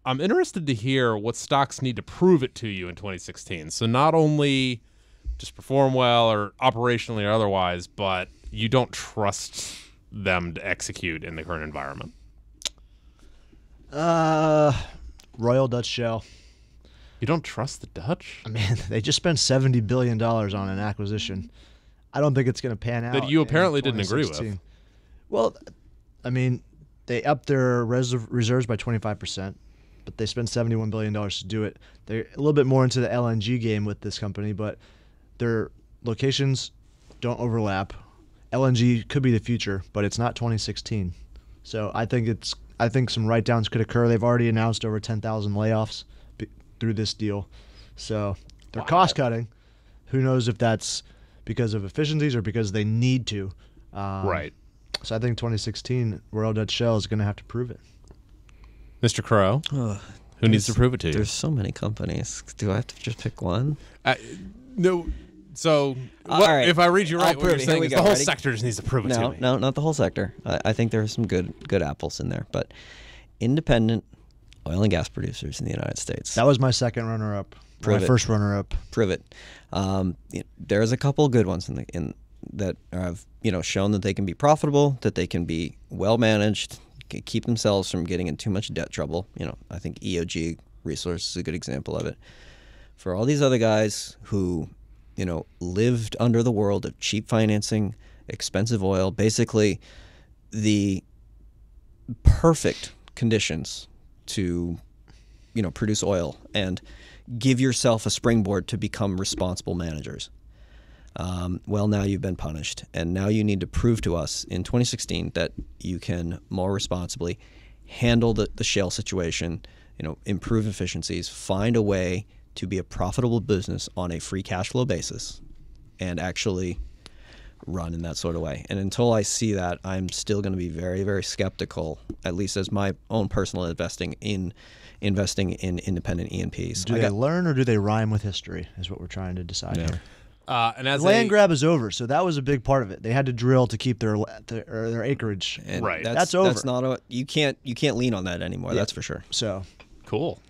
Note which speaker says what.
Speaker 1: I'm interested to hear what stocks need to prove it to you in 2016. So not only just perform well or operationally or otherwise, but you don't trust them to execute in the current environment.
Speaker 2: Royal Dutch Shell.
Speaker 1: You don't trust the Dutch?
Speaker 2: I mean, they just spent $70 billion on an acquisition. I don't think it's going to pan out.
Speaker 1: That you apparently didn't agree with.
Speaker 2: Well, I mean, they upped their reserves by 25%, but they spent $71 billion to do it. They're a little bit more into the LNG game with this company, but their locations don't overlap. LNG could be the future, but it's not 2016. So I think some write-downs could occur. They've already announced over 10,000 layoffs through this deal. So they're cost-cutting. Who knows if that's because of efficiencies or because they need to.
Speaker 1: Right.
Speaker 2: So I think 2016, Royal Dutch Shell is going to have to prove it.
Speaker 1: Mr. Crowe, who needs to prove it to you?
Speaker 3: There's so many companies. Do I have to just pick one?
Speaker 1: No. So
Speaker 3: right.
Speaker 1: if I read you right, what you're saying is the whole
Speaker 3: Ready?
Speaker 1: sector just needs to prove it to me.
Speaker 3: No, not the whole sector. I think there are some good apples in there, but independent oil and gas producers in the United States.
Speaker 2: That was my second runner-up. My first runner-up.
Speaker 3: Prove it. There's a couple good ones in that have shown that they can be profitable, that they can be well managed, keep themselves from getting in too much debt trouble. I think EOG Resources is a good example of it. For all these other guys who lived under the world of cheap financing, expensive oil, basically the perfect conditions to produce oil and give yourself a springboard to become responsible managers. Well, now you've been punished, and now you need to prove to us in 2016 that you can more responsibly handle the shale situation, improve efficiencies, find a way to be a profitable business on a free cash flow basis, and actually run in that sort of way. And until I see that, I'm still going to be very, very skeptical, at least as my own personal investing in independent E&Ps.
Speaker 2: Do they learn or do they rhyme with history is what we're trying to decide here.
Speaker 1: And as
Speaker 2: land grab is over, so that was a big part of it. They had to drill to keep their acreage.
Speaker 3: And
Speaker 1: right.
Speaker 2: That's over.
Speaker 3: That's not you can't lean on that anymore.
Speaker 2: Yeah.
Speaker 3: That's for sure.
Speaker 2: So
Speaker 1: cool.